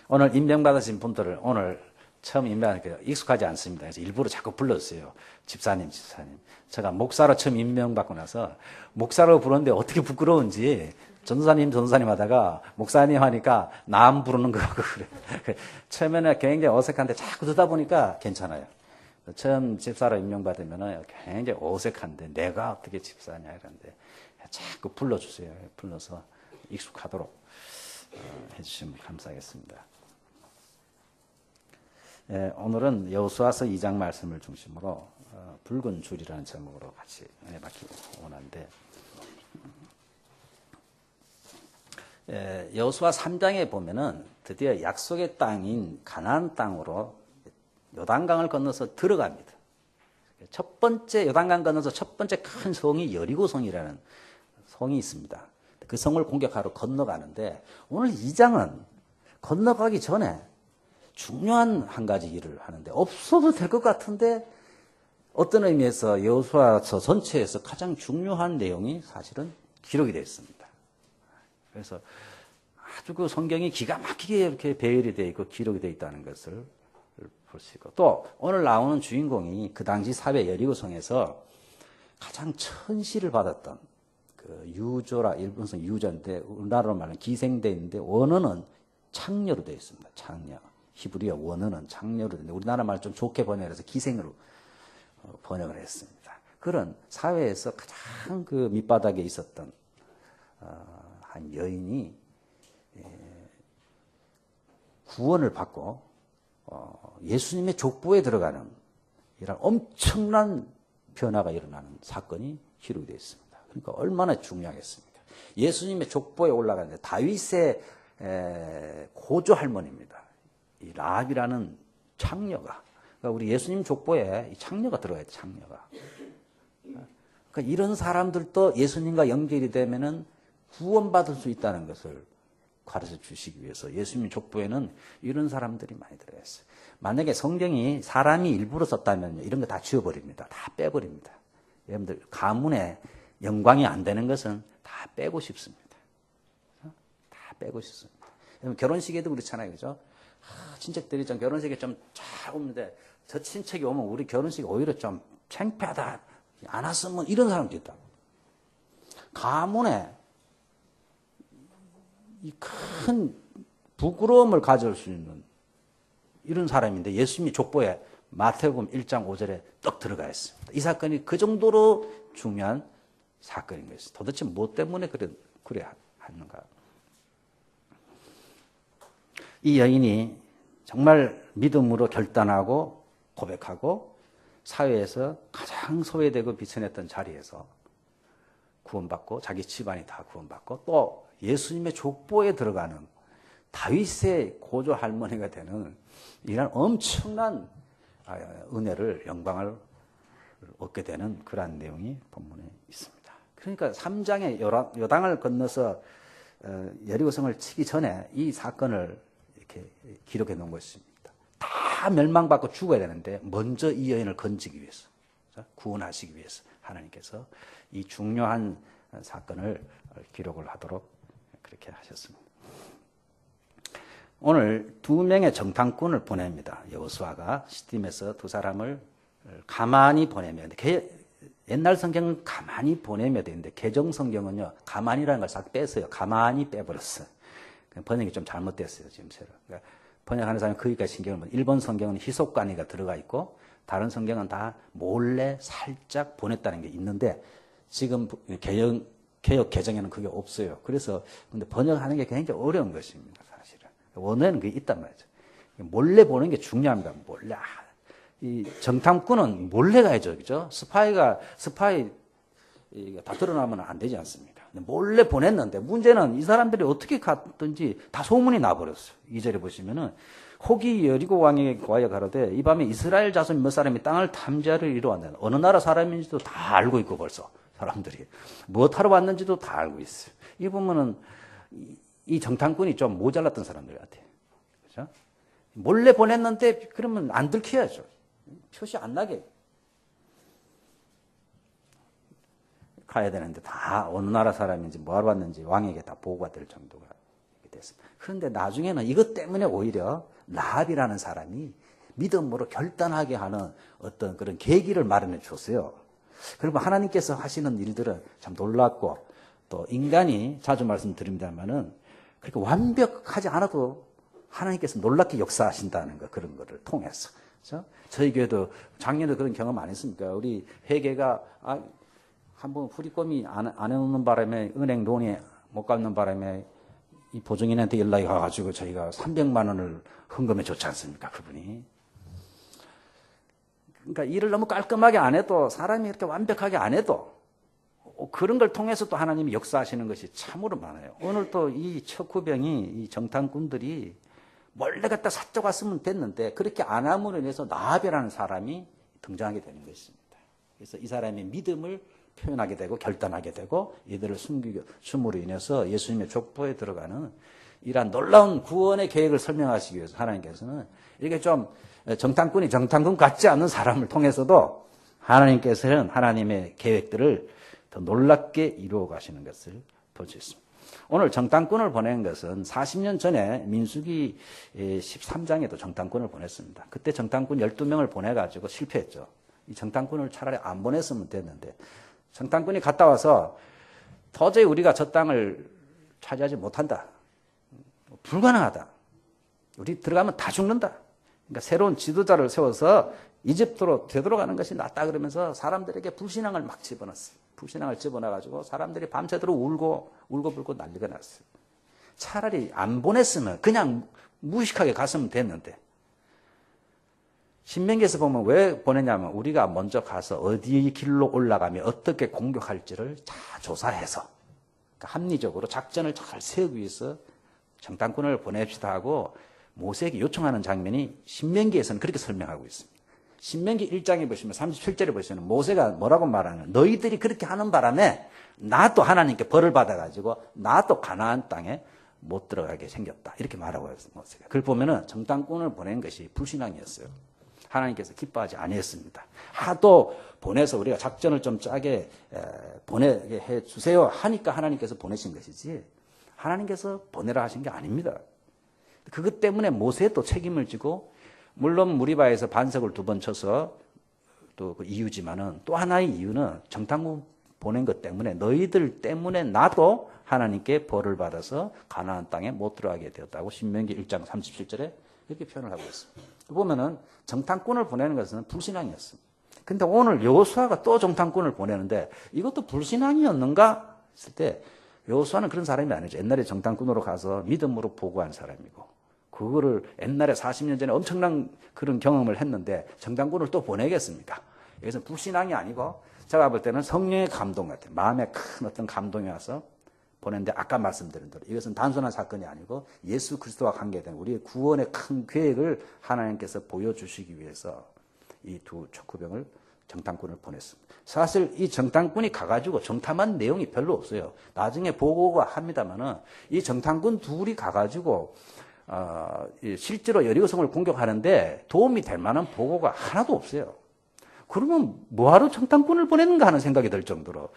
오늘 임명받으신 분들을 오늘 처음 임명하니까 익숙하지 않습니다. 그래서 일부러 자꾸 불렀어요. 집사님. 제가 목사로 처음 임명받고 나서 목사로 부르는데 어떻게 부끄러운지 전도사님 하다가 목사님 하니까 남 부르는 거 같고 그래. 처음에는 굉장히 어색한데 자꾸 듣다 보니까 괜찮아요. 처음 집사로 임명받으면 굉장히 어색한데 내가 어떻게 집사냐 이런데 자꾸 불러주세요. 불러서 익숙하도록 해주시면 감사하겠습니다. 오늘은 여호수아서 2장 말씀을 중심으로 붉은 줄이라는 제목으로 같이 은혜받기 원하는데 여호수아 3장에 보면은 드디어 약속의 땅인 가나안 땅으로 요단강을 건너서 들어갑니다. 첫 번째 요단강 건너서 첫 번째 큰 성이 여리고성이라는 성이 있습니다. 그 성을 공격하러 건너가는데 오늘 2장은 건너가기 전에 중요한 한 가지 일을 하는데 없어도 될 것 같은데 어떤 의미에서 여호수아서 전체에서 가장 중요한 내용이 사실은 기록이 되어 있습니다. 그래서 아주 그 성경이 기가 막히게 이렇게 배열이 되어 있고 기록이 되어 있다는 것을 볼 수 있고 또 오늘 나오는 주인공이 그 당시 사회 여리고성에서 가장 천시를 받았던 그 유조라 일본성 유조인데 우리나라로 말하면 기생대인데 원어는 창녀로 되어 있습니다. 창녀. 히브리어 원어는 창녀로 되는데 우리나라 말 좀 좋게 번역해서 기생으로 번역을 했습니다. 그런 사회에서 가장 그 밑바닥에 있었던 한 여인이 구원을 받고 예수님의 족보에 들어가는 이런 엄청난 변화가 일어나는 사건이 기록이 되어 있습니다. 그러니까 얼마나 중요하겠습니까? 예수님의 족보에 올라가는데 다윗의 고조 할머니입니다. 이 라합이라는 창녀가 그러니까 우리 예수님 족보에 이 창녀가 들어가야 돼. 창녀가. 그러니까 이런 사람들도 예수님과 연결이 되면은 구원받을 수 있다는 것을 가르쳐 주시기 위해서 예수님 족보에는 이런 사람들이 많이 들어가 있어요. 만약에 성경이 사람이 일부러 썼다면 이런 거 다 지워버립니다. 다 빼버립니다. 여러분들 가문에 영광이 안 되는 것은 다 빼고 싶습니다. 다 빼고 싶습니다. 여러분 결혼식에도 그렇잖아요. 그죠? 친척들이 좀 결혼식에 좀 잘 오는데 저 친척이 오면 우리 결혼식이 오히려 좀 창피하다. 안 왔으면 이런 사람도 있다. 가문에 이 큰 부끄러움을 가질 수 있는 이런 사람인데 예수님이 족보에 마태복음 1장 5절에 떡 들어가 있습니다. 이 사건이 그 정도로 중요한 사건인 것이 도대체 뭐 때문에 그래 하는가. 이 여인이 정말 믿음으로 결단하고 고백하고 사회에서 가장 소외되고 비천했던 자리에서 구원받고 자기 집안이 다 구원받고 또 예수님의 족보에 들어가는 다윗의 고조 할머니가 되는 이런 엄청난 은혜를 영광을 얻게 되는 그러한 내용이 본문에 있습니다. 그러니까 3장의 요단을 건너서 여리고성을 치기 전에 이 사건을 이렇게 기록해 놓은 것입니다. 다 멸망받고 죽어야 되는데 먼저 이 여인을 건지기 위해서 구원하시기 위해서 하나님께서 이 중요한 사건을 기록을 하도록 그렇게 하셨습니다. 오늘 2명의 정탐꾼을 보냅니다. 여호수아가 시딤에서 2사람을 가만히 보내면 옛날 성경은 가만히 보내면 되는데 개정 성경은요 가만히라는 걸 싹 뺐어요. 가만히 빼버렸어요. 번역이 좀 잘못됐어요. 지금 새로. 그러니까 번역하는 사람이 거기까지 신경을 못. 일본 성경은 희속관이가 들어가 있고 다른 성경은 다 몰래 살짝 보냈다는 게 있는데 지금 개역 개정에는 그게 없어요. 그래서 근데 번역하는 게 굉장히 어려운 것입니다. 사실은 원어에는 그게 있단 말이죠. 몰래 보는 게 중요합니다. 몰래. 이 정탐꾼은 몰래 가야죠, 그죠? 스파이 다 드러나면 안 되지 않습니까? 몰래 보냈는데 문제는 이 사람들이 어떻게 갔든지 다 소문이 나버렸어요. 2절에 보시면은 혹이 여리고 왕에게 구하여 가로되 이 밤에 이스라엘 자손 몇 사람이 땅을 탐지하러 이루었다. 어느 나라 사람인지도 다 알고 있고 벌써 사람들이 무엇하러 왔는지도 다 알고 있어요. 이 보면은 이 정탐꾼이 좀 모자랐던 사람들 같아요. 그렇죠? 몰래 보냈는데 그러면 안 들켜야죠. 표시 안 나게 가야 되는데 다 어느 나라 사람인지 뭐하러 왔는지 왕에게 다 보고가 될 정도가 됐습니다. 그런데 나중에는 이것 때문에 오히려 라합이라는 사람이 믿음으로 결단하게 하는 어떤 그런 계기를 마련해 줬어요. 그리고 하나님께서 하시는 일들은 참 놀랍고, 또 인간이 자주 말씀드립니다만은 그렇게 완벽하지 않아도 하나님께서 놀랍게 역사하신다는 거, 그런 거를 통해서. 그렇죠? 저희 교회도 작년에 그런 경험 안 했습니까? 우리 회계가 한번 후리꼼이 안 해놓는 바람에, 은행 돈이 못 갚는 바람에 이 보증인한테 연락이 가가지고 저희가 300만 원을 헌금해 줬지 않습니까? 그분이. 그러니까 일을 너무 깔끔하게 안 해도, 사람이 이렇게 완벽하게 안 해도 그런 걸 통해서 또 하나님이 역사하시는 것이 참으로 많아요. 오늘 또 이 척후병이, 이 정탐꾼들이 몰래 갖다 사적 왔으면 됐는데 그렇게 안 함으로 인해서 나합이라는 사람이 등장하게 되는 것입니다. 그래서 이 사람의 믿음을 표현하게 되고 결단하게 되고 이들을 숨으로 인해서 예수님의 족보에 들어가는 이러한 놀라운 구원의 계획을 설명하시기 위해서 하나님께서는 이렇게 좀 정탐꾼이 정탐꾼 같지 않은 사람을 통해서도 하나님께서는 하나님의 계획들을 더 놀랍게 이루어 가시는 것을 볼 수 있습니다. 오늘 정탐꾼을 보낸 것은 40년 전에 민수기 13장에도 정탐꾼을 보냈습니다. 그때 정탐꾼 12명을 보내가지고 실패했죠. 이 정탐꾼을 차라리 안 보냈으면 됐는데, 정탐꾼이 갔다 와서 도저히 우리가 저 땅을 차지하지 못한다. 불가능하다. 우리 들어가면 다 죽는다. 그러니까 새로운 지도자를 세워서 이집트로 되돌아가는 것이 낫다 그러면서 사람들에게 불신앙을 막 집어넣었어요. 불신앙을 집어넣어가지고 사람들이 밤새도록 울고불고 난리가 났어요. 차라리 안 보냈으면 그냥 무식하게 갔으면 됐는데, 신명기에서 보면 왜 보냈냐면 우리가 먼저 가서 어디 길로 올라가며 어떻게 공격할지를 다 조사해서, 그러니까 합리적으로 작전을 잘 세우기 위해서 정탐꾼을 보냅시다 하고 모세에게 요청하는 장면이 신명기에서는 그렇게 설명하고 있습니다. 신명기 1장에 보시면 37절에 보시면 모세가 뭐라고 말하는, 너희들이 그렇게 하는 바람에 나도 하나님께 벌을 받아가지고 나도 가나안 땅에 못 들어가게 생겼다. 이렇게 말하고 있어요, 모세가. 그걸 보면은 정탐꾼을 보낸 것이 불신앙이었어요. 하나님께서 기뻐하지 아니했습니다. 하도 보내서 우리가 작전을 좀 짜게 보내게 해 주세요 하니까 하나님께서 보내신 것이지 하나님께서 보내라 하신 게 아닙니다. 그것 때문에 모세도 책임을 지고, 물론 무리바에서 반석을 2번 쳐서 또 그 이유지만은 또 하나의 이유는 정탐꾼 보낸 것 때문에 너희들 때문에 나도 하나님께 벌을 받아서 가나안 땅에 못 들어가게 되었다고 신명기 1장 37절에 이렇게 표현을 하고 있습니다. 보면은 정탐꾼을 보내는 것은 불신앙이었습니다. 근데 오늘 여호수아가 또 정탐꾼을 보내는데 이것도 불신앙이었는가 했을 때 여호수아는 그런 사람이 아니죠. 옛날에 정탐꾼으로 가서 믿음으로 보고한 사람이고, 그거를 옛날에 40년 전에 엄청난 그런 경험을 했는데 정탐꾼을 또 보내겠습니까? 여기서 불신앙이 아니고 제가 볼 때는 성령의 감동 같아요. 마음에 큰 어떤 감동이 와서 보냈는데, 아까 말씀드린 대로 이것은 단순한 사건이 아니고 예수 그리스도와 관계된 우리의 구원의 큰 계획을 하나님께서 보여주시기 위해서 이 두 척후병을 정탐꾼을 보냈습니다. 사실 이 정탐꾼이 가가지고 정탐한 내용이 별로 없어요. 나중에 보고가 합니다만은 이 정탐꾼 둘이 가가지고 실제로 여리고성을 공격하는데 도움이 될 만한 보고가 하나도 없어요. 그러면 뭐하러 정탐꾼을 보냈는가 하는 생각이 들 정도로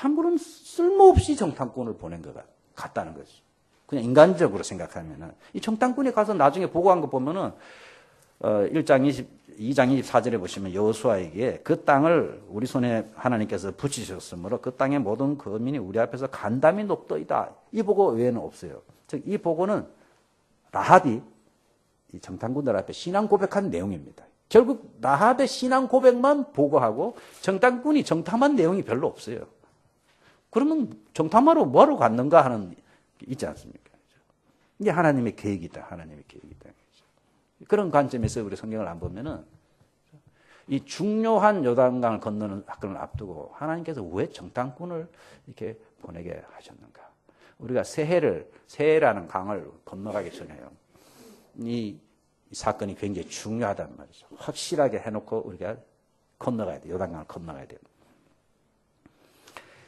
아무런 쓸모없이 정탐꾼을 보낸 것 같다는 거죠. 그냥 인간적으로 생각하면은 이 정탐꾼이 가서 나중에 보고한 거 보면은 2장 24절에 보시면 여호수아에게 그 땅을 우리 손에 하나님께서 붙이셨으므로 그 땅의 모든 거민이 우리 앞에서 간담이 높더이다. 이 보고 외에는 없어요. 즉 이 보고는 라합이 이 정탐꾼들 앞에 신앙 고백한 내용입니다. 결국 라합의 신앙 고백만 보고하고 정탐꾼이 정탐한 내용이 별로 없어요. 그러면 정탐하러 뭐하러 갔는가 하는 게 있지 않습니까? 이게 하나님의 계획이다. 하나님의 계획이다. 그런 관점에서 우리 성경을 안 보면은 이 중요한 요단강을 건너는 사건을 앞두고 하나님께서 왜 정탐꾼을 이렇게 보내게 하셨는가? 우리가 세해라는 강을 건너가기 전에요. 이 사건이 굉장히 중요하단 말이죠. 확실하게 해놓고 우리가 건너가야 돼요. 요단강을 건너가야 돼요.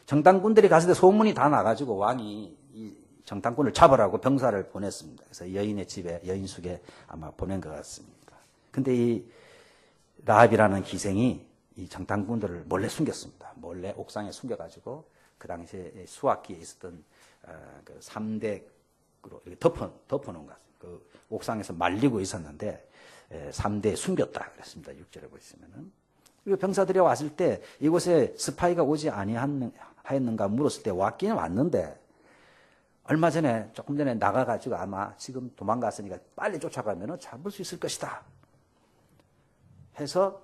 정탐꾼들이 갔을 때 소문이 다 나가지고 왕이 이 정탐꾼을 잡으라고 병사를 보냈습니다. 그래서 여인의 집에, 여인숙에 아마 보낸 것 같습니다. 근데 이 라합이라는 기생이 이 정탐꾼들을 몰래 숨겼습니다. 몰래 옥상에 숨겨가지고 그 당시에 수학기에 있었던 그 3대 이렇게 덮어놓은 것 같아요. 그 옥상에서 말리고 있었는데 3대에 숨겼다 그랬습니다. 6절에 보시면은. 그리고 병사들이 왔을 때 이곳에 스파이가 오지 아니하였는가 물었을 때 왔기는 왔는데 얼마 전에 조금 전에 나가가지고 아마 지금 도망갔으니까 빨리 쫓아가면 잡을 수 있을 것이다 해서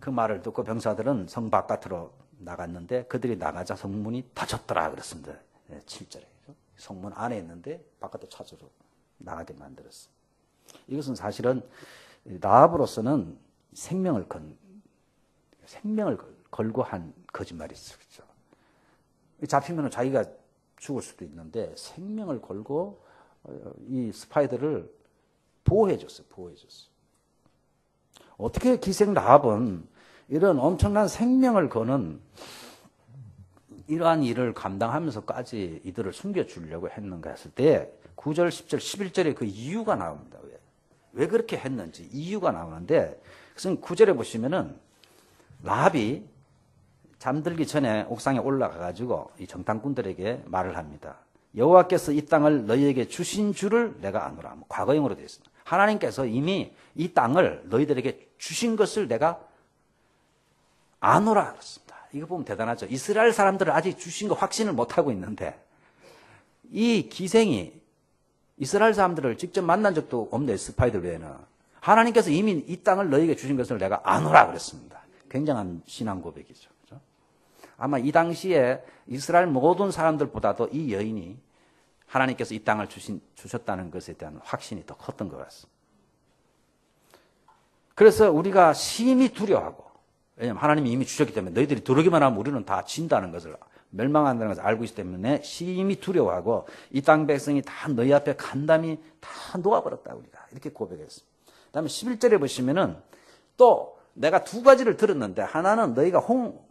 그 말을 듣고 병사들은 성 바깥으로 나갔는데 그들이 나가자 성문이 닫혔더라 그랬습니다. 7절에. 성문 안에 있는데 바깥으로 찾으러 나가게 만들었어. 이것은 사실은 라합으로서는 생명을 걸고 한 거짓말이죠. 그렇죠? 잡히면 자기가 죽을 수도 있는데 생명을 걸고 이 스파이들을 보호해줬어. 어떻게 기생 라합은 이런 엄청난 생명을 거는 이러한 일을 감당하면서까지 이들을 숨겨주려고 했는가 했을 때 9절, 10절, 11절에 그 이유가 나옵니다. 왜 그렇게 했는지 이유가 나오는데 그것은 9절에 보시면은 라합이 잠들기 전에 옥상에 올라가가지고 이 정탐꾼들에게 말을 합니다. 여호와께서 이 땅을 너희에게 주신 줄을 내가 아노라. 과거형으로 되어 있습니다. 하나님께서 이미 이 땅을 너희들에게 주신 것을 내가 아노라 그랬습니다. 이거 보면 대단하죠. 이스라엘 사람들은 아직 주신 거 확신을 못하고 있는데 이 기생이 이스라엘 사람들을 직접 만난 적도 없네. 스파이들 외에는. 하나님께서 이미 이 땅을 너희에게 주신 것을 내가 아노라 그랬습니다. 굉장한 신앙 고백이죠. 그렇죠? 아마 이 당시에 이스라엘 모든 사람들보다도 이 여인이 하나님께서 이 땅을 주셨다는 것에 대한 확신이 더 컸던 것 같습니다. 그래서 우리가 심히 두려워하고 왜냐하면 하나님이 이미 주셨기 때문에 너희들이 들어오기만 하면 우리는 다 진다는 것을 멸망한다는 것을 알고 있기 때문에 심히 두려워하고 이 땅 백성이 다 너희 앞에 간담이 다 놓아버렸다 우리가 이렇게 고백했습니다. 그 다음에 11절에 보시면은 또 내가 두 가지를 들었는데 하나는 너희가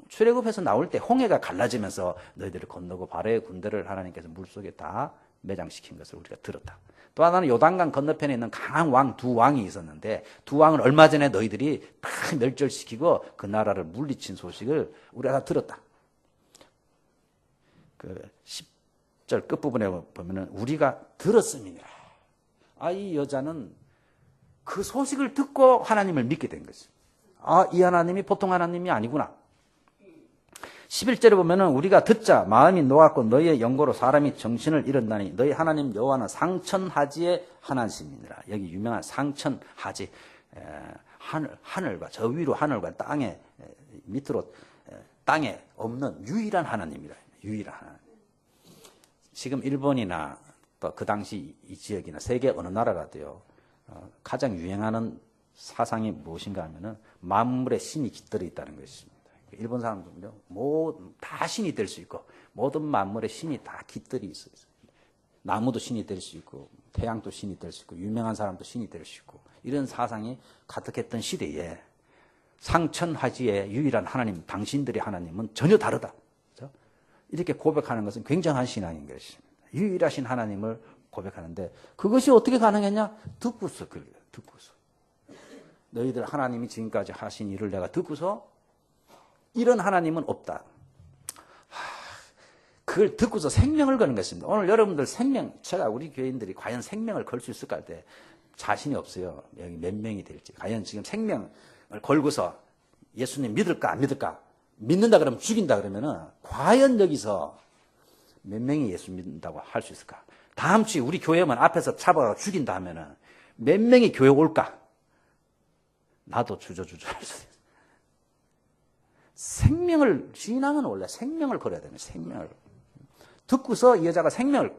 출애굽해서 나올 때 홍해가 갈라지면서 너희들을 건너고 바로의 군대를 하나님께서 물속에 다 매장시킨 것을 우리가 들었다. 또 하나는 요단강 건너편에 있는 강한 왕 두 왕이 있었는데 두 왕을 얼마 전에 너희들이 다 멸절시키고 그 나라를 물리친 소식을 우리가 다 들었다. 그 10절 끝부분에 보면은 우리가 들었음이니라. 이 여자는 그 소식을 듣고 하나님을 믿게 된 거지. 이 하나님이 보통 하나님이 아니구나. 11절에 보면은 우리가 듣자 마음이 놓았고 너희의 영고로 사람이 정신을 잃었나니 너희 하나님 여호와는 상천하지의 하나님이니라. 여기 유명한 상천하지 하늘과 저 위로 하늘과 땅에 밑으로 땅에 없는 유일한 하나님이라. 유일한 하나님. 지금 일본이나 또 그 당시 이 지역이나 세계 어느 나라라도요 가장 유행하는 사상이 무엇인가 하면은 만물의 신이 깃들어 있다는 것입니다. 일본 사람들은요, 다 신이 될 수 있고, 모든 만물의 신이 다 깃들이 있어요. 나무도 신이 될 수 있고, 태양도 신이 될 수 있고, 유명한 사람도 신이 될 수 있고, 이런 사상이 가득했던 시대에 상천하지의 유일한 하나님, 당신들의 하나님은 전혀 다르다. 그렇죠? 이렇게 고백하는 것은 굉장한 신앙인 것입니다. 유일하신 하나님을 고백하는데, 그것이 어떻게 가능했냐? 듣고서 그래요. 듣고서. 너희들 하나님이 지금까지 하신 일을 내가 듣고서 이런 하나님은 없다. 그걸 듣고서 생명을 거는 것입니다. 오늘 여러분들 제가 우리 교인들이 과연 생명을 걸 수 있을까 할 때 자신이 없어요. 여기 몇 명이 될지. 과연 지금 생명을 걸고서 예수님 믿을까 안 믿을까? 믿는다 그러면 죽인다 그러면은 과연 여기서 몇 명이 예수 믿는다고 할 수 있을까? 다음 주에 우리 교회만 앞에서 잡아가 죽인다 하면은 몇 명이 교회 올까? 나도 주저주저 할 수 있어요. 신앙은 원래 생명을 걸어야 되는 생명을. 듣고서 이 여자가 생명을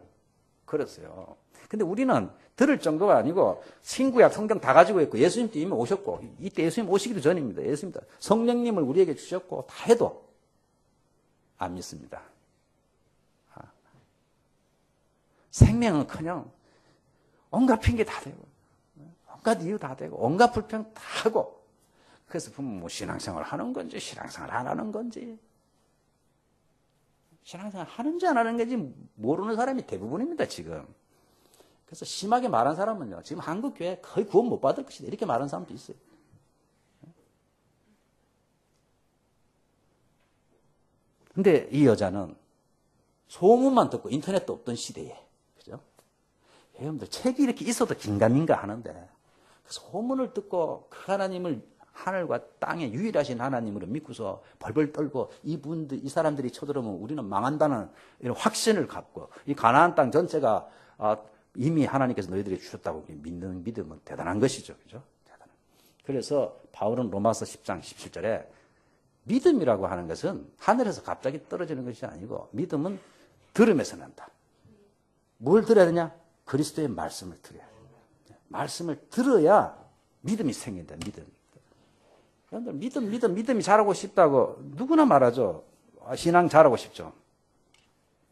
걸었어요. 근데 우리는 들을 정도가 아니고 신구약 성경 다 가지고 있고 예수님도 이미 오셨고 이때 예수님 오시기도 전입니다. 예수님도 성령님을 우리에게 주셨고 다 해도 안 믿습니다. 생명은 그냥 온갖 핑계 다 대고 온갖 이유 다 대고 온갖 불평 다 하고 그래서 보면 뭐 신앙생활 하는 건지 신앙생활 안 하는 건지 신앙생활 하는지 안 하는 건지 모르는 사람이 대부분입니다 지금. 그래서 심하게 말한 사람은요 지금 한국 교회 거의 구원 못 받을 것이다 이렇게 말하는 사람도 있어요. 근데 이 여자는 소문만 듣고 인터넷도 없던 시대에 그죠? 여러분들 책이 이렇게 있어도 긴가민가 하는데 소문을 듣고 그 하나님을 하늘과 땅의 유일하신 하나님으로 믿고서 벌벌 떨고 이 사람들이 쳐들어오면 우리는 망한다는 이런 확신을 갖고 이 가나안 땅 전체가 이미 하나님께서 너희들이 주셨다고 믿는 믿음은 대단한 것이죠. 그죠? 그래서 바울은 로마서 10장 17절에 믿음이라고 하는 것은 하늘에서 갑자기 떨어지는 것이 아니고 믿음은 들음에서 난다. 뭘 들어야 되냐? 그리스도의 말씀을 들어야 돼. 말씀을 들어야 믿음이 생긴다. 여러분들 믿음이 자라고 싶다고 누구나 말하죠. 신앙 잘하고 싶죠.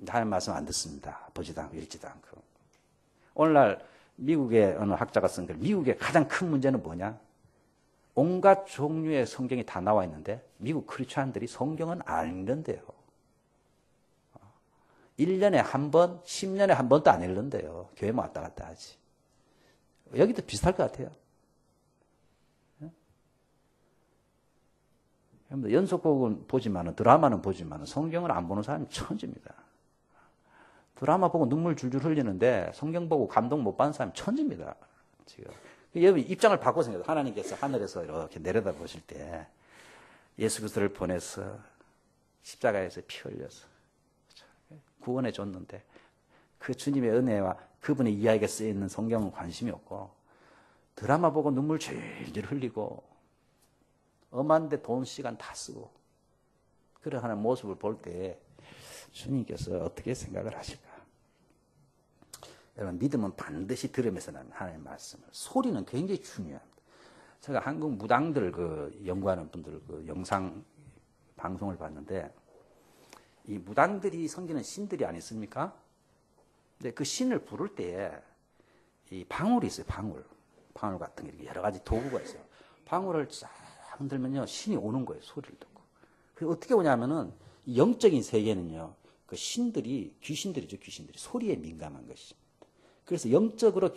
하나님 말씀 안 듣습니다. 보지도 않고 읽지도 않고. 오늘날 미국의 어느 학자가 쓴 글, 미국의 가장 큰 문제는 뭐냐? 온갖 종류의 성경이 다 나와 있는데 미국 크리스찬들이 성경은 안 읽는데요. 1년에 한 번, 10년에 한 번도 안 읽는데요. 교회 왔다 갔다 하지. 여기도 비슷할 것 같아요. 연속곡은 보지만은, 드라마는 보지만은 성경을 안 보는 사람이 천지입니다. 드라마 보고 눈물 줄줄 흘리는데 성경 보고 감동 못 받는 사람이 천지입니다. 지금. 여러분 입장을 바꿔서 생각해요. 하나님께서 하늘에서 이렇게 내려다 보실 때 예수 그리스도를 보내서 십자가에서 피 흘려서 구원해 줬는데 그 주님의 은혜와 그분의 이야기가 쓰여 있는 성경은 관심이 없고 드라마 보고 눈물 줄줄 흘리고 엄한데 돈 시간 다 쓰고 그런 하는 모습을 볼 때 주님께서 어떻게 생각을 하실까? 여러분 믿음은 반드시 들으면서 나는 하나님의 말씀을. 소리는 굉장히 중요합니다. 제가 한국 무당들 연구하는 분들 영상 방송을 봤는데 이 무당들이 섬기는 신들이 아니습니까? 근데 그 신을 부를 때에 이 방울이 있어요. 방울 같은 게 여러 가지 도구가 있어요. 방울을 쫙 흔들면요 신이 오는 거예요. 소리를 듣고. 그게 어떻게 오냐면은 영적인 세계는요 그 귀신들이죠. 귀신들이 소리에 민감한 것입니다. 그래서 영적으로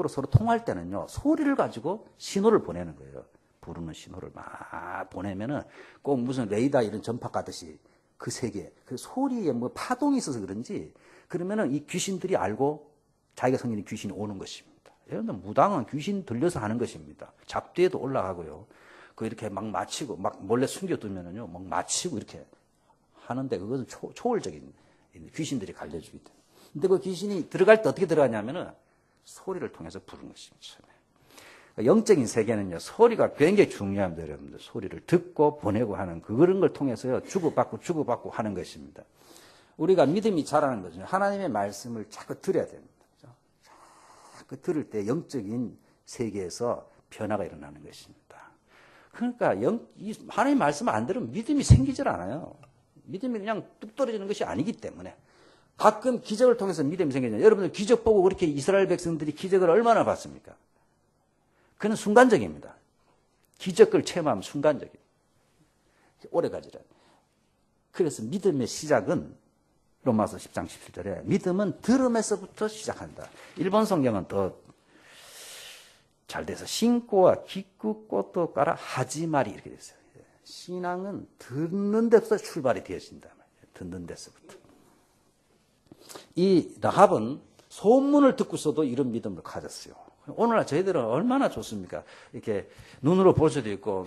서로 통할 때는요, 소리를 가지고 신호를 보내는 거예요. 부르는 신호를 막 보내면은 꼭 무슨 레이더 이런 전파 가듯이 그 세계, 그 소리에 뭐 파동이 있어서 그런지 그러면은 이 귀신들이 알고 자기가 섬기는 귀신이 오는 것입니다. 여러분들 무당은 귀신 들려서 하는 것입니다. 잡뒤에도 올라가고요. 이렇게 막 맞히고, 막 몰래 숨겨두면은요, 막 맞히고 이렇게 하는데 그것은 초월적인 귀신들이 갈려주기 때문에. 근데 그 귀신이 들어갈 때 어떻게 들어가냐면은 소리를 통해서 부르는 것입니다. 영적인 세계는요, 소리가 굉장히 중요합니다, 여러분들. 소리를 듣고 보내고 하는 그런 걸 통해서요, 주고받고 하는 것입니다. 우리가 믿음이 자라는 거죠. 하나님의 말씀을 자꾸 들어야 됩니다. 자꾸 들을 때 영적인 세계에서 변화가 일어나는 것입니다. 그러니까 하나님의 말씀을 안 들으면 믿음이 생기질 않아요. 믿음이 그냥 뚝 떨어지는 것이 아니기 때문에. 가끔 기적을 통해서 믿음이 생기잖아요. 여러분들 기적 보고 그렇게 이스라엘 백성들이 기적을 얼마나 봤습니까? 그는 순간적입니다. 기적을 체험하면 순간적이에요. 오래 가지라. 그래서 믿음의 시작은 로마서 10장 17절에 믿음은 들음에서부터 시작한다. 일본 성경은 더 잘 돼서 신고와 기구 꽃도 깔아 하지 말이 이렇게 돼 있어요. 신앙은 듣는 데서 출발이 되어진다. 듣는 데서부터. 이 라합은 소문을 듣고서도 이런 믿음을 가졌어요. 오늘날 저희들은 얼마나 좋습니까? 이렇게 눈으로 볼 수도 있고,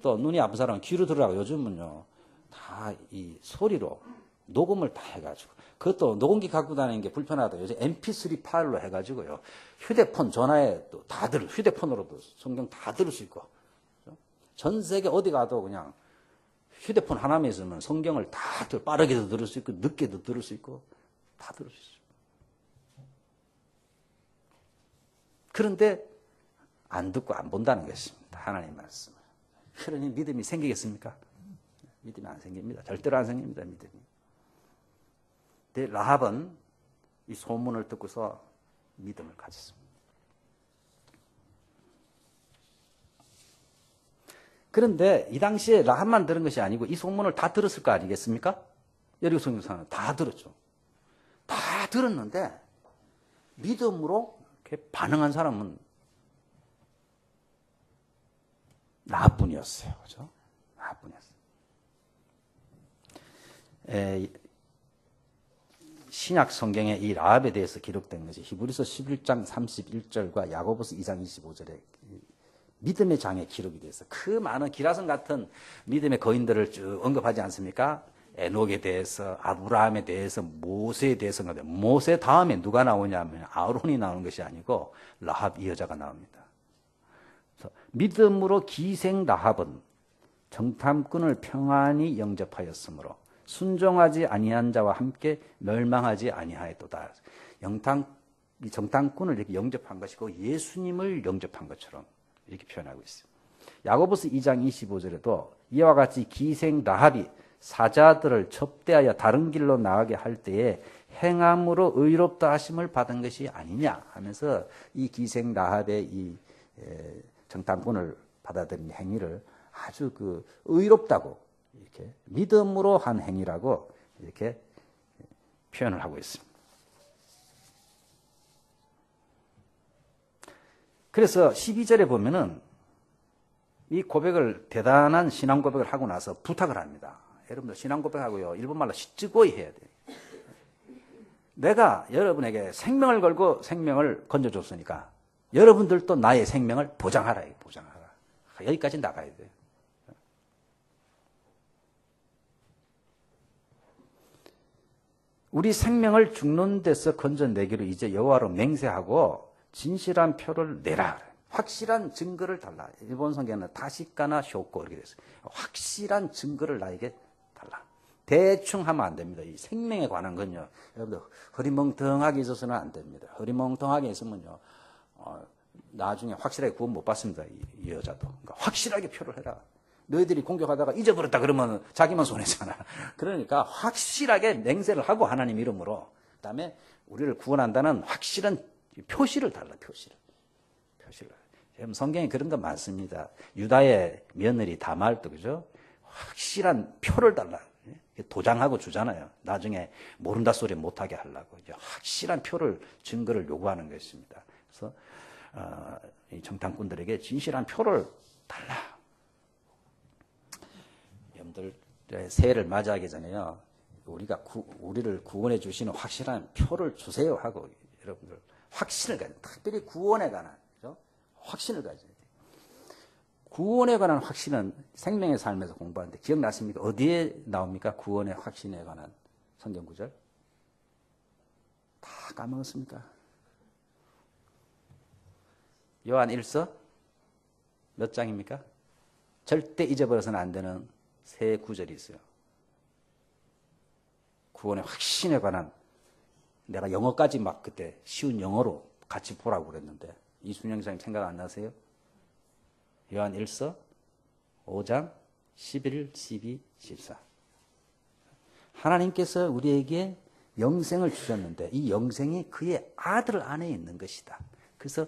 또 눈이 아픈 사람은 귀로 들으라고 요즘은요, 다 이 소리로 녹음을 다 해가지고, 그것도 녹음기 갖고 다니는 게 불편하다. 요새 MP3 파일로 해가지고요, 휴대폰 전화에 또 휴대폰으로도 성경 다 들을 수 있고, 전 세계 어디 가도 그냥 휴대폰 하나만 있으면 성경을 다 빠르게도 들을 수 있고, 늦게도 들을 수 있고, 다 들을 수 있어요. 그런데 안 듣고 안 본다는 것입니다. 하나님의 말씀을. 그러니 믿음이 생기겠습니까? 믿음이 안 생깁니다. 절대로 안 생깁니다. 믿음이. 근데 라합은 이 소문을 듣고서 믿음을 가졌습니다. 그런데 이 당시에 라합만 들은 것이 아니고 이 소문을 다 들었을 거 아니겠습니까? 여리고 성경사는 다 들었죠. 다 들었는데 믿음으로 이렇게 반응한 사람은 라합뿐이었어요. 그죠? 라합뿐이었어요. 신약 성경에 이 라합에 대해서 기록된 것이 히브리서 11장 31절과 야고보서 2장 25절에 믿음의 장에 기록이 돼서 그 많은 기라성 같은 믿음의 거인들을 쭉 언급하지 않습니까? 에녹에 대해서, 아브라함에 대해서, 모세에 대해서. 모세 다음에 누가 나오냐면 아론이 나오는 것이 아니고 라합 이 여자가 나옵니다. 그래서 믿음으로 기생 라합은 정탐꾼을 평안히 영접하였으므로 순종하지 아니한 자와 함께 멸망하지 아니하였도다. 이 정탐꾼을 이렇게 영접한 것이고 예수님을 영접한 것처럼 이렇게 표현하고 있습니다. 야고보서 2장 25절에도 이와 같이 기생 라합이 사자들을 접대하여 다른 길로 나가게 할 때에 행함으로 의롭다 하심을 받은 것이 아니냐 하면서 이 기생 라합의 이 정탐꾼을 받아들인 행위를 아주 그 의롭다고 이렇게 믿음으로 한 행위라고 이렇게 표현을 하고 있습니다. 그래서 12절에 보면은 이 고백을 대단한 신앙 고백을 하고 나서 부탁을 합니다. 여러분들 신앙 고백하고요. 일본말로 시쯔고이 해야 돼요. 내가 여러분에게 생명을 걸고 생명을 건져줬으니까 여러분들도 나의 생명을 보장하라. 보장하라. 여기까지 나가야 돼요. 우리 생명을 죽는 데서 건져내기로 이제 여호와로 맹세하고 진실한 표를 내라. 확실한 증거를 달라. 일본 성경에는 다시카나 쇼코 이렇게 됐어요. 확실한 증거를 나에게 달라. 대충 하면 안 됩니다. 이 생명에 관한 건요. 여러분들 허리멍텅하게 있어서는 안 됩니다. 허리멍텅하게 있으면요. 나중에 확실하게 구원 못 받습니다. 이 여자도. 그러니까 확실하게 표를 해라. 너희들이 공격하다가 잊어버렸다 그러면 자기만 손해잖아. 그러니까 확실하게 맹세를 하고 하나님 이름으로 그다음에 우리를 구원한다는 확실한 표시를 달라. 표시를. 성경에 그런 거 많습니다. 유다의 며느리 다말도 그죠? 확실한 표를 달라. 도장하고 주잖아요. 나중에 모른다 소리 못하게 하려고 확실한 표를 증거를 요구하는 것입니다. 그래서 이 정탐꾼들에게 진실한 표를 달라. 여러분들 새해를 맞이하기 전에요. 우리를 구원해 주시는 확실한 표를 주세요 하고 여러분들 확신을 가져. 특별히 구원에 관한 확신을 가져야 돼요. 구원에 관한 확신은 생명의 삶에서 공부하는데 기억나십니까? 어디에 나옵니까? 구원의 확신에 관한 성경 구절? 다 까먹었습니까? 요한 1서 몇 장입니까? 절대 잊어버려서는 안 되는 세 구절이 있어요. 구원의 확신에 관한 내가 영어까지 막 그때 쉬운 영어로 같이 보라고 그랬는데 이순영 선생님 생각 안 나세요? 요한 1서 5장 11, 12, 14. 하나님께서 우리에게 영생을 주셨는데 이 영생이 그의 아들 안에 있는 것이다. 그래서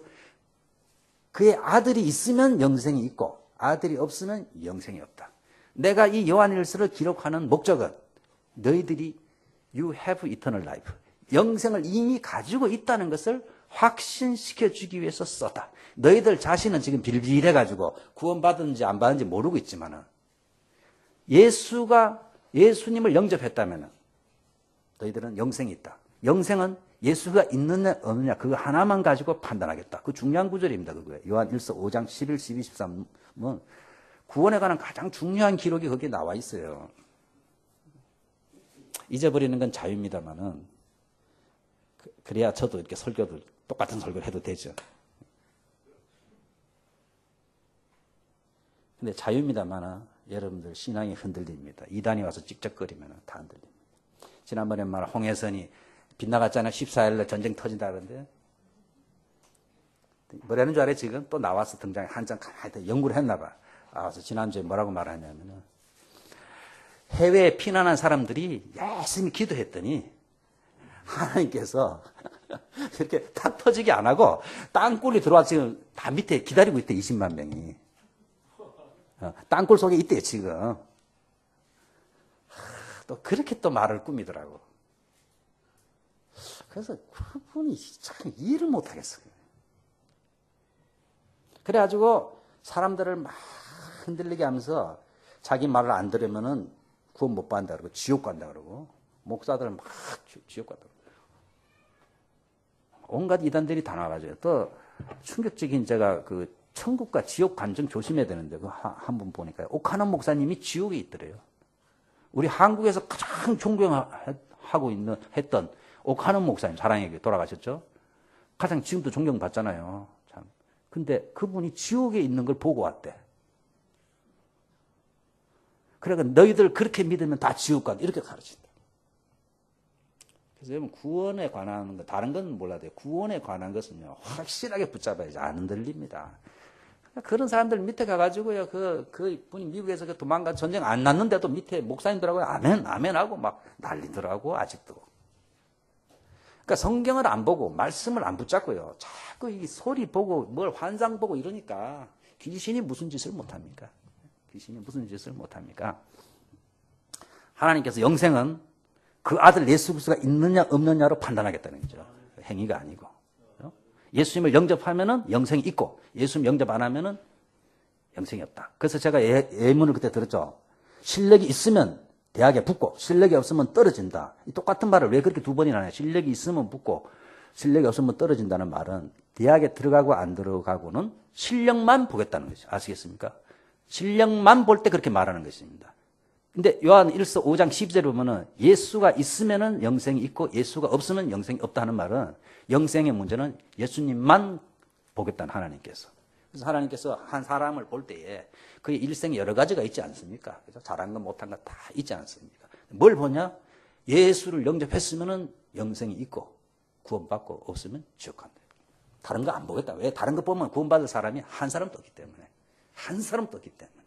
그의 아들이 있으면 영생이 있고 아들이 없으면 영생이 없다. 내가 이 요한 1서를 기록하는 목적은 너희들이 You have eternal life. 영생을 이미 가지고 있다는 것을 확신시켜 주기 위해서 썼다. 너희들 자신은 지금 빌빌해가지고 구원받은지 안 받은지 모르고 있지만은 예수님을 영접했다면 너희들은 영생이 있다. 영생은 예수가 있느냐 없느냐 그거 하나만 가지고 판단하겠다. 그 중요한 구절입니다. 그거예요. 요한 1서 5장 11, 12, 13은 구원에 관한 가장 중요한 기록이 거기에 나와 있어요. 잊어버리는 건 자유입니다만은 그래야 저도 이렇게 설교도 똑같은 설교를 해도 되죠. 근데 자유입니다만 여러분들 신앙이 흔들립니다. 이단이 와서 찍적거리면 다 흔들립니다. 지난번에 말 홍해선이 빗나갔잖아요. 14일날 전쟁 터진다 그러는데 뭐라는 줄 알아요? 지금 또 나와서 등장해. 한참 가만히 연구를 했나 봐. 와서 지난주에 뭐라고 말하냐면은 해외에 피난한 사람들이 열심히 기도했더니 하나님께서 이렇게 다 터지게 안 하고 땅굴이 들어와 지금 다 밑에 기다리고 있대. 20만 명이. 땅굴 속에 있대요 지금. 또 그렇게 또 말을 꾸미더라고. 그래서 그분이 참 이해를 못하겠어요. 그래가지고 사람들을 막 흔들리게 하면서 자기 말을 안 들으면은 구원 못 받는다 그러고 지옥 간다 그러고 목사들은 막 지옥 간다 그러고 온갖 이단들이 다 나와가지고 또 충격적인 제가 그 천국과 지옥 관점 조심해야 되는데 그 한 분 보니까 오카노 목사님이 지옥에 있더래요. 우리 한국에서 가장 존경하고 했던 오카노 목사님 사랑에게 돌아가셨죠. 가장 지금도 존경받잖아요. 참. 근데 그분이 지옥에 있는 걸 보고 왔대. 그러니까 너희들 그렇게 믿으면 다 지옥 간다. 이렇게 가르친다. 그래서 여러분 구원에 관한 거 다른 건 몰라도 구원에 관한 것은요 확실하게 붙잡아야지 안 흔들립니다. 그런 사람들 밑에 가가지고요 그 분이 미국에서 도망가 전쟁 안 났는데도 밑에 목사님들하고 아멘 아멘 하고 막 난리더라고 아직도. 그러니까 성경을 안 보고 말씀을 안 붙잡고요 자꾸 이 소리 보고 뭘 환상 보고 이러니까 귀신이 무슨 짓을 못합니까? 귀신이 무슨 짓을 못합니까? 하나님께서 영생은 그 아들 예수 그리스도가 있느냐 없느냐로 판단하겠다는 거죠. 행위가 아니고. 예수님을 영접하면은 영생이 있고 예수님 영접 안 하면은 영생이 없다. 그래서 제가 예문을 그때 들었죠. 실력이 있으면 대학에 붙고 실력이 없으면 떨어진다. 똑같은 말을 왜 그렇게 두 번이나 하냐. 실력이 있으면 붙고 실력이 없으면 떨어진다는 말은 대학에 들어가고 안 들어가고는 실력만 보겠다는 것이죠. 아시겠습니까? 실력만 볼 때 그렇게 말하는 것입니다. 근데 요한 1서 5장 12절에 보면은 예수가 있으면은 영생이 있고 예수가 없으면 영생이 없다는 말은 영생의 문제는 예수님만 보겠다는 하나님께서. 그래서 하나님께서 한 사람을 볼 때에 그의 일생에 여러 가지가 있지 않습니까? 그래서 잘한 것 못한 것 다 있지 않습니까? 뭘 보냐? 예수를 영접했으면은 영생이 있고 구원받고 없으면 지옥 간다. 다른 거 안 보겠다. 왜? 다른 거 보면 구원받을 사람이 한 사람도 없기 때문에. 한 사람도 없기 때문에.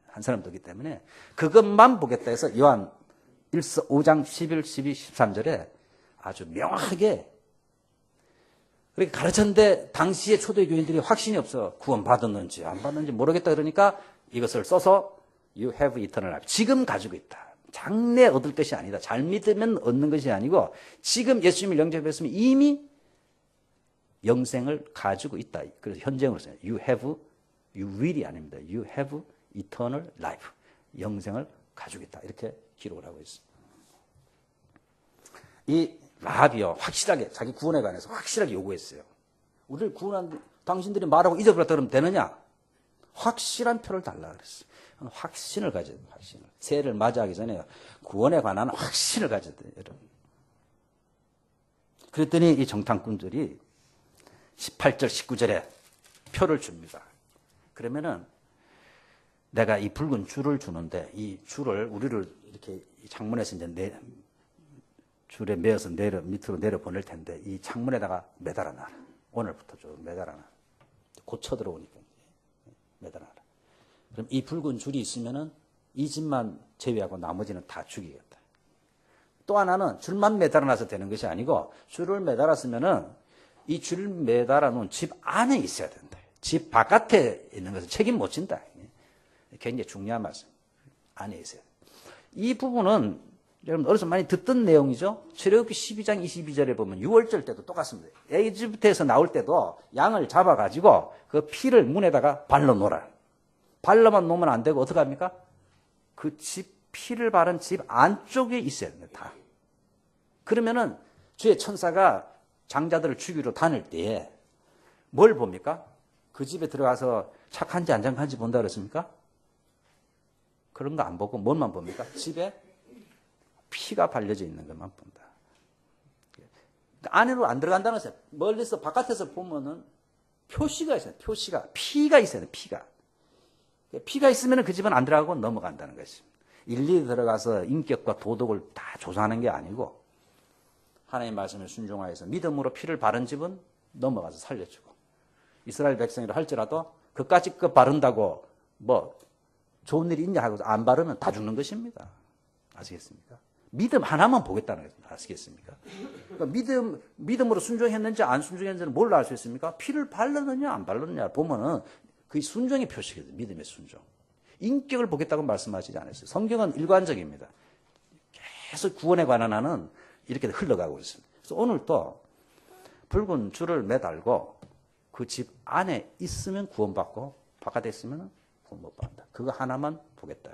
한 사람도 없기 때문에 그것만 보겠다 해서 요한 1서 5장 11, 12, 13절에 아주 명확하게 그렇게 가르쳤는데 당시에 초대교인들이 확신이 없어. 구원 받았는지 안 받았는지 모르겠다 그러니까 이것을 써서 You have eternal life. 지금 가지고 있다. 장래 얻을 것이 아니다. 잘 믿으면 얻는 것이 아니고 지금 예수님을 영접했으면 이미 영생을 가지고 있다. 그래서 현재형으로 써요. You will이 아닙니다. You have eternal life. 영생을 가지고 있다. 이렇게 기록을 하고 있습니다. 이 라합이요. 확실하게 자기 구원에 관해서 확실하게 요구했어요. 우리를 구원한 당신들이 말하고 잊어버렸다 그러면 되느냐? 확실한 표를 달라 그랬어요. 확신을 가져야 돼요. 확신을. 새해를 맞이하기 전에 구원에 관한 확신을 가져야 돼요. 여러분. 그랬더니 이 정탐꾼들이 18절 19절에 표를 줍니다. 그러면은 내가 이 붉은 줄을 주는데 이 줄을 우리를 이렇게 창문에서 이제 줄에 매어서 밑으로 내려 보낼 텐데 이 창문에다가 매달아 놔라. 오늘부터 좀 매달아 놔라. 고쳐 들어오니까 매달아 놔라. 그럼 이 붉은 줄이 있으면은 이 집만 제외하고 나머지는 다 죽이겠다. 또 하나는 줄만 매달아 놔서 되는 것이 아니고 줄을 매달았으면은 이 줄 매달아 놓은 집 안에 있어야 된다. 집 바깥에 있는 것은 책임 못 진다. 굉장히 중요한 말씀. 안에 있어요. 이 부분은 여러분 어디서 많이 듣던 내용이죠. 출애굽기 12장 22절에 보면 6월절 때도 똑같습니다. 에집트에서 나올 때도 양을 잡아가지고 그 피를 문에다가 발라 놓으라. 발라만 놓으면 안 되고 어떻게 합니까? 그 집 피를 바른 집 안쪽에 있어야 됩니다. 다. 그러면은 주의 천사가 장자들을 죽이러 다닐 때에 뭘 봅니까? 그 집에 들어가서 착한지 안 착한지 본다 그랬습니까? 그런 거 안 보고 뭘만 봅니까? 집에 피가 발려져 있는 것만 본다. 안으로 안 들어간다는 것은 멀리서 바깥에서 보면은 표시가 있어요. 표시가. 피가 있어야 돼. 피가. 피가 있으면 그 집은 안 들어가고 넘어간다는 것입니다. 일일이 들어가서 인격과 도덕을 다 조사하는 게 아니고 하나님의 말씀에 순종하여서 믿음으로 피를 바른 집은 넘어가서 살려주고 이스라엘 백성이라 할지라도 그까짓 거 바른다고 뭐 좋은 일이 있냐 하고 안 바르면 다 죽는 것입니다. 아시겠습니까? 믿음 하나만 보겠다는 거죠. 아시겠습니까? 그러니까 믿음으로 순종했는지 안 순종했는지는 뭘로 알 수 있습니까? 피를 발랐느냐 안 발랐느냐 보면은 그 순종의 표시거든요. 믿음의 순종. 인격을 보겠다고 말씀하시지 않았어요. 성경은 일관적입니다. 계속 구원에 관한 한은 이렇게 흘러가고 있습니다. 그래서 오늘 또 붉은 줄을 매달고 그 집 안에 있으면 구원받고 바깥에 있으면 구원 못 받는다. 그거 하나만 보겠다.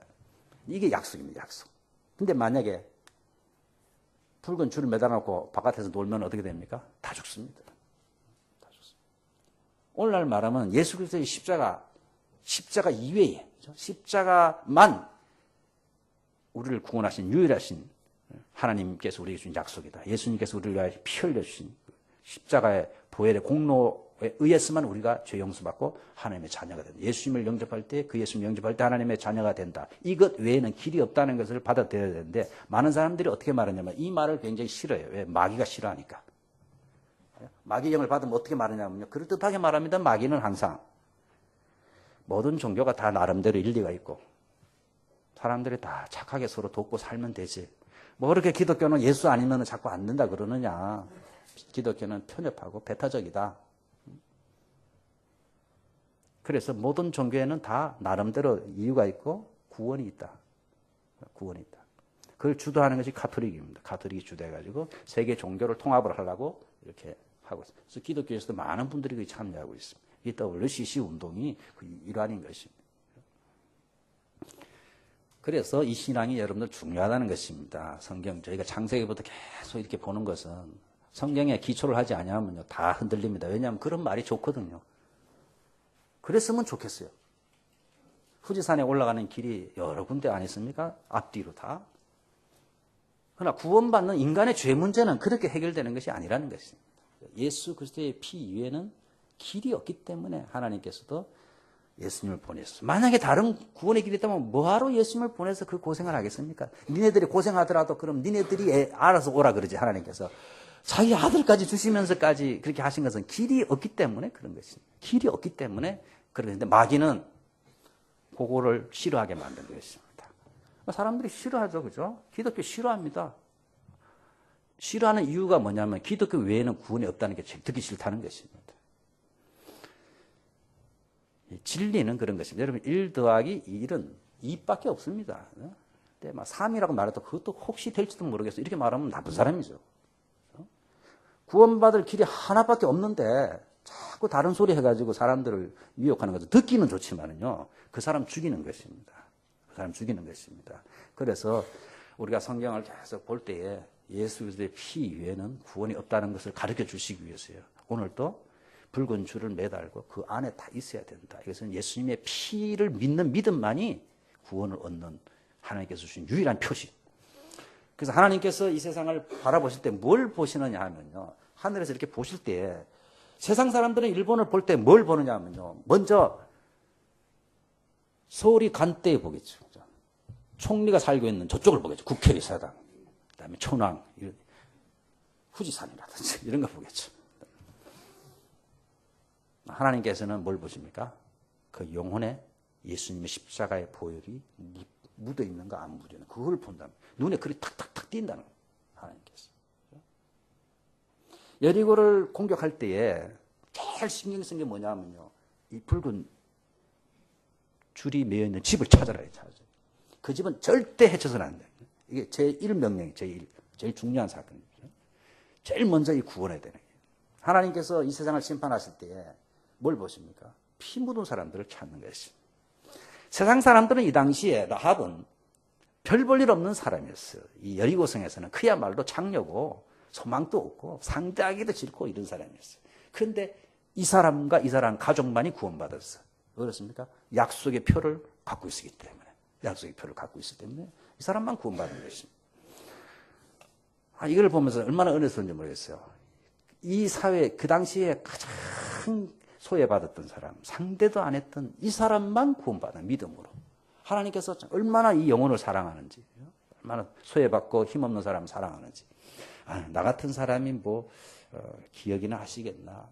이게 약속입니다. 약속. 근데 만약에 붉은 줄을 매달아놓고 바깥에서 놀면 어떻게 됩니까? 다 죽습니다. 오늘날 말하면 예수 그리스도의 십자가 이외에, 십자가만 우리를 구원하신 유일하신 하나님께서 우리에게 준 약속이다. 예수님께서 우리를 위하여 피 흘려주신 십자가의 보혈의 공로에 의해서만 우리가 죄 용서받고 하나님의 자녀가 된다. 예수님을 영접할 때, 그 예수님을 영접할 때 하나님의 자녀가 된다. 이것 외에는 길이 없다는 것을 받아들여야 되는데, 많은 사람들이 어떻게 말하냐면 이 말을 굉장히 싫어해요. 왜? 마귀가 싫어하니까. 마귀 영을 받으면 어떻게 말하냐면요, 그럴듯하게 말합니다. 마귀는 항상 모든 종교가 다 나름대로 일리가 있고 사람들이 다 착하게 서로 돕고 살면 되지. 뭐 그렇게 기독교는 예수 아니면 자꾸 안 된다 그러느냐. 기독교는 편협하고 배타적이다. 그래서 모든 종교에는 다 나름대로 이유가 있고 구원이 있다. 구원이 있다. 그걸 주도하는 것이 가톨릭입니다. 가톨릭이 주도해가지고 세계 종교를 통합을 하려고 이렇게 하고 있습니다. 그래서 기독교에서도 많은 분들이 참여하고 있습니다. 이 WCC 운동이 그 일환인 것입니다. 그래서 이 신앙이 여러분들 중요하다는 것입니다. 성경 저희가 창세기부터 계속 이렇게 보는 것은 성경에 기초를 하지 않으면요 다 흔들립니다. 왜냐하면 그런 말이 좋거든요. 그랬으면 좋겠어요. 후지산에 올라가는 길이 여러 군데 아니습니까? 앞뒤로 다. 그러나 구원받는 인간의 죄 문제는 그렇게 해결되는 것이 아니라는 것입니다. 예수 그리스도의 피 이외에는 길이 없기 때문에 하나님께서도 예수님을 보냈어요. 만약에 다른 구원의 길이 있다면 뭐하러 예수님을 보내서 그 고생을 하겠습니까? 니네들이 고생하더라도 그럼 니네들이 알아서 오라 그러지. 하나님께서 자기 아들까지 주시면서까지 그렇게 하신 것은 길이 없기 때문에 그런 것입니다. 길이 없기 때문에 그런데 마귀는 그거를 싫어하게 만든 것입니다. 사람들이 싫어하죠, 그죠? 기독교 싫어합니다. 싫어하는 이유가 뭐냐면 기독교 외에는 구원이 없다는 게 듣기 싫다는 것입니다. 진리는 그런 것입니다. 여러분 1 더하기 1은 2밖에 없습니다. 근데 막 3이라고 말해도 그것도 혹시 될지도 모르겠어요. 이렇게 말하면 나쁜 사람이죠. 구원받을 길이 하나밖에 없는데 자꾸 다른 소리 해가지고 사람들을 미혹하는 것도 듣기는 좋지만은요 그 사람 죽이는 것입니다. 그 사람 죽이는 것입니다. 그래서 우리가 성경을 계속 볼 때에 예수 그리스도의 피 이외에는 구원이 없다는 것을 가르쳐 주시기 위해서요. 오늘도 붉은 줄을 매달고 그 안에 다 있어야 된다. 이것은 예수님의 피를 믿는 믿음만이 구원을 얻는 하나님께서 주신 유일한 표시. 그래서 하나님께서 이 세상을 바라보실 때 뭘 보시느냐 하면요. 하늘에서 이렇게 보실 때 세상 사람들은 일본을 볼 때 뭘 보느냐 하면요. 먼저 서울이 간대에 보겠죠. 총리가 살고 있는 저쪽을 보겠죠. 국회의사당. 그다음에 천왕, 후지산이라든지 이런 거 보겠죠. 하나님께서는 뭘 보십니까? 그 영혼에 예수님의 십자가의 보혈이 묻어 있는가 안 묻어 있는가 그걸 본다면 눈에 그리 탁탁탁 띈다는 거예요. 하나님께서. 여리고를 공격할 때에 제일 신경 쓴 게 뭐냐면요. 이 붉은 줄이 매여 있는 집을 찾아라. 그 집은 절대 해쳐서는 안 돼요. 이게 제1명령이 제일 중요한 사건이죠. 제일 먼저 이 구원해야 되는 거예요. 하나님께서 이 세상을 심판하실 때에 뭘 보십니까? 피 묻은 사람들을 찾는 것입니다. 세상 사람들은 이 당시에 라합은 별 볼 일 없는 사람이었어요. 이 여리고성에서는 그야말로 창녀고 소망도 없고 상대하기도 싫고 이런 사람이었어요. 그런데 이 사람과 이 사람 가족만이 구원받았어요. 왜 그렇습니까? 약속의 표를 갖고 있었기 때문에. 약속의 표를 갖고 있었기 때문에 이 사람만 구원받는 것입니다. 이걸 보면서 얼마나 은혜스러운지 모르겠어요. 이 사회 그 당시에 가장 소외받았던 사람, 상대도 안 했던 이 사람만 구원받은 믿음으로. 하나님께서 얼마나 이 영혼을 사랑하는지, 얼마나 소외받고 힘없는 사람을 사랑하는지. 나 같은 사람이 기억이나 하시겠나.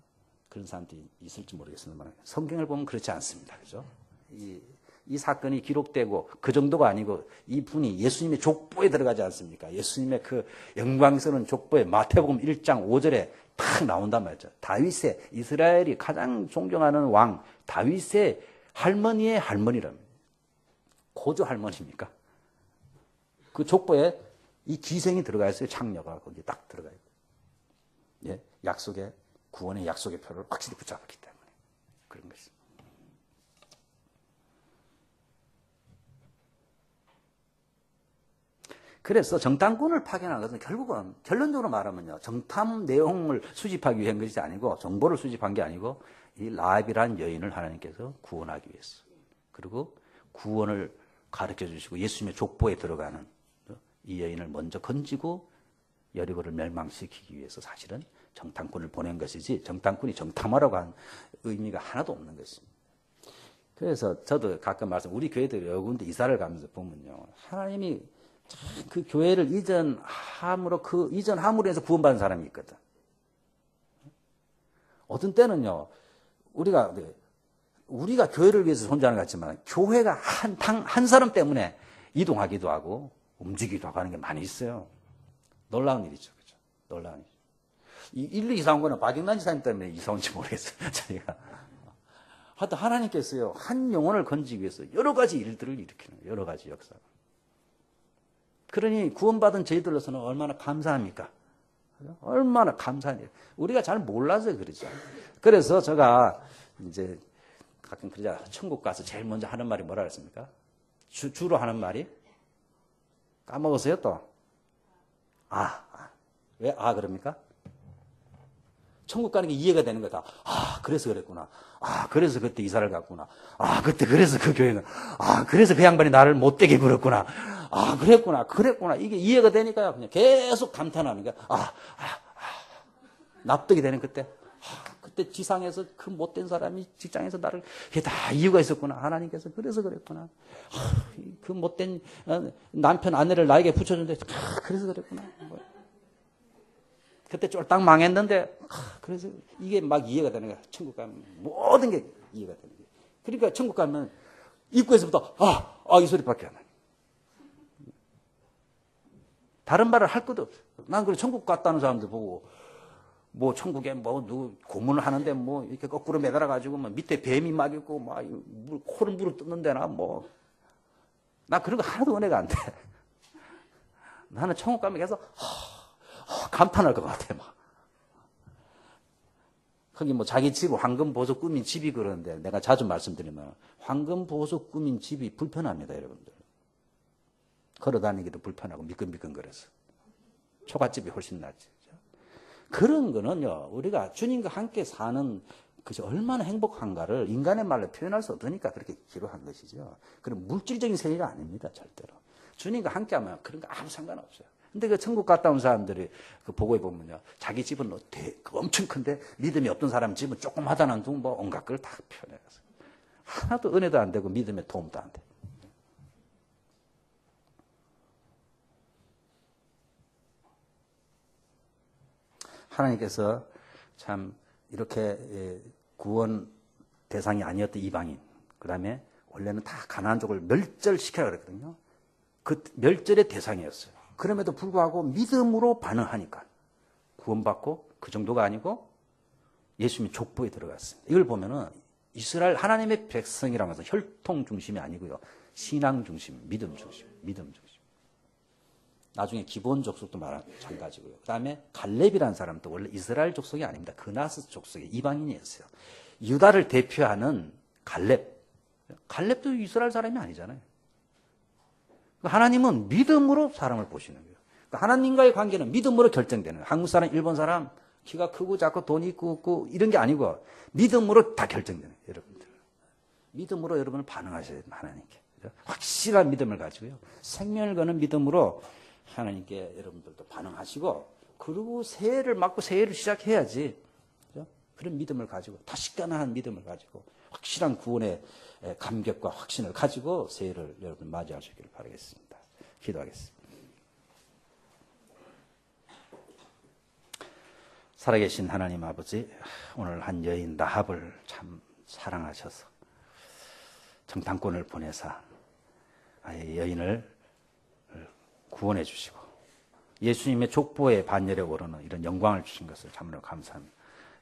그런 사람들이 있을지 모르겠습니다만 성경을 보면 그렇지 않습니다. 그죠? 이 사건이 기록되고 그 정도가 아니고 이분이 예수님의 족보에 들어가지 않습니까? 예수님의 그 영광스러운 족보에 마태복음 1장 5절에 탁 나온단 말이죠. 다윗의 이스라엘이 가장 존경하는 왕 다윗의 할머니의 할머니랍니다. 고조 할머니입니까? 그 족보에 이 기생이 들어가 있어요. 창녀가 거기 딱 들어가 있고. 예, 약속의 구원의 약속의 표를 확실히 붙잡았기 때문에 그런 것입니다. 그래서 정탐꾼을 파견한 것은 결국은 결론적으로 말하면요. 정탐 내용을 수집하기 위한 것이 아니고 정보를 수집한 게 아니고 이 라합이라는 여인을 하나님께서 구원하기 위해서, 그리고 구원을 가르쳐 주시고 예수님의 족보에 들어가는 이 여인을 먼저 건지고 여리고를 멸망시키기 위해서 사실은 정탐꾼을 보낸 것이지, 정탐꾼이 정탐하라고 한 의미가 하나도 없는 것입니다. 그래서 저도 가끔 우리 교회들 여러 군데 이사를 가면서 보면요, 하나님이 그 교회를 이전함으로 해서 구원받은 사람이 있거든. 어떤 때는요, 우리가 교회를 위해서 존재하는 것 같지만, 교회가 한 사람 때문에 이동하기도 하고, 움직이기도 하고 하는 게 많이 있어요. 놀라운 일이죠. 그죠? 놀라운 일. 일로 이사 온 거는 박영란 지사님 때문에 이사 온지 모르겠어요. 저희가. 하여튼 하나님께서요, 한 영혼을 건지기 위해서 여러 가지 일들을 일으키는 거예요. 여러 가지 역사가. 그러니 구원받은 저희들로서는 얼마나 감사합니까? 얼마나 감사해요. 우리가 잘 몰라서 그러죠. 그래서 제가 이제 가끔 그러자, 천국 가서 제일 먼저 하는 말이 뭐라 그랬습니까? 주로 하는 말이? 까먹었어요, 또? 왜 그럽니까? 천국 가는 게 이해가 되는 거다. 그래서 그랬구나. 그래서 그때 이사를 갔구나. 그래서 그 교회는. 그래서 그 양반이 나를 못되게 굴었구나. 그랬구나. 이게 이해가 되니까요. 그냥 계속 감탄하니까. 납득이 되는 그때. 그때 지상에서 그 못된 사람이 직장에서 나를, 이게 다 이유가 있었구나. 하나님께서 그래서 그랬구나. 그 못된 남편, 아내를 나에게 붙여준데, 그래서 그랬구나. 그때 쫄딱 망했는데, 그래서 이게 막 이해가 되는 거야. 천국 가면 모든 게 이해가 되는 거야. 그러니까 천국 가면 입구에서부터, 이 소리밖에 안 나요. 다른 말을 할 것도 없어요. 난 그래, 천국 갔다는 사람들 보고, 천국에 누구 고문을 하는데 이렇게 거꾸로 매달아가지고 밑에 뱀이 막 있고 코를 물을 뜯는 데나 나 그런 거 하나도 은혜가 안 돼. 나는 천국 가면 계속 감탄할 것 같아. 거기 자기 집 황금 보석 꾸민 집이 그러는데, 내가 자주 말씀드리면 황금 보석 꾸민 집이 불편합니다, 여러분들. 걸어다니기도 불편하고 미끈미끈거려서. 초가집이 훨씬 낫지. 그런 거는요, 우리가 주님과 함께 사는 그저 얼마나 행복한가를 인간의 말로 표현할 수 없으니까 그렇게 기록한 것이죠. 그런 물질적인 세계가 아닙니다, 절대로. 주님과 함께 하면 그런 거 아무 상관없어요. 근데 그 천국 갔다 온 사람들이 그 보고에 보면요, 자기 집은 엄청 큰데 믿음이 없던 사람 집은 조그마다는 둥 온갖 걸 다 표현해서 하나도 은혜도 안 되고 믿음에 도움도 안 돼. 하나님께서 참 이렇게 구원 대상이 아니었던 이방인, 그 다음에 원래는 다 가나안족을 멸절시켜야 그랬거든요. 그 멸절의 대상이었어요. 그럼에도 불구하고 믿음으로 반응하니까 구원받고, 그 정도가 아니고 예수님의 족보에 들어갔습니다. 이걸 보면은 이스라엘 하나님의 백성이라고 해서 혈통 중심이 아니고요, 신앙 중심, 믿음 중심. 나중에 기본 족속도 마찬가지고요. 그 다음에 갈렙이라는 사람도 원래 이스라엘 족속이 아닙니다. 그나스 족속의 이방인이었어요. 유다를 대표하는 갈렙도 이스라엘 사람이 아니잖아요. 하나님은 믿음으로 사람을 보시는 거예요. 하나님과의 관계는 믿음으로 결정되는 거예요. 한국 사람, 일본 사람, 키가 크고 작고 돈이 있고 없고 이런 게 아니고 믿음으로 다 결정되는 거예요, 여러분들. 믿음으로 여러분은 반응하셔야 됩니다, 하나님께. 확실한 믿음을 가지고요, 생명을 거는 믿음으로 하나님께 여러분들도 반응하시고, 그리고 새해를 맞고 새해를 시작해야지. 그렇죠? 그런 믿음을 가지고, 다시가나한 믿음을 가지고, 확실한 구원의 감격과 확신을 가지고 새해를 여러분 맞이하시기를 바라겠습니다. 기도하겠습니다. 살아계신 하나님 아버지, 오늘 한 여인 라합을 참 사랑하셔서 정탐꾼을 보내사 여인을 구원해 주시고 예수님의 족보의 반열에 오르는 이런 영광을 주신 것을 참으로 감사합니다.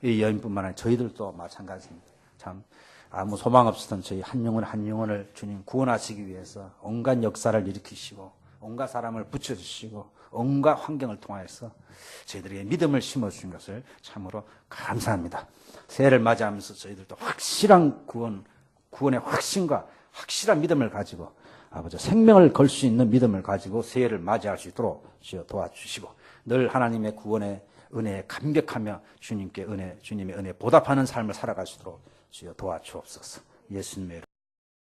이 여인뿐만 아니라 저희들도 마찬가지입니다. 참 아무 소망 없었던 저희 한 영혼을 주님 구원하시기 위해서 온갖 역사를 일으키시고 온갖 사람을 붙여주시고 온갖 환경을 통하여서 저희들에게 믿음을 심어주신 것을 참으로 감사합니다. 새해를 맞이하면서 저희들도 확실한 구원의 확신과 확실한 믿음을 가지고 아버지 생명을 걸 수 있는 믿음을 가지고 새해를 맞이할 수 있도록 도와주시고 늘 하나님의 구원의 은혜에 감격하며 주님의 은혜 보답하는 삶을 살아갈 수 있도록 주여 도와주옵소서. 예수님의 이름으로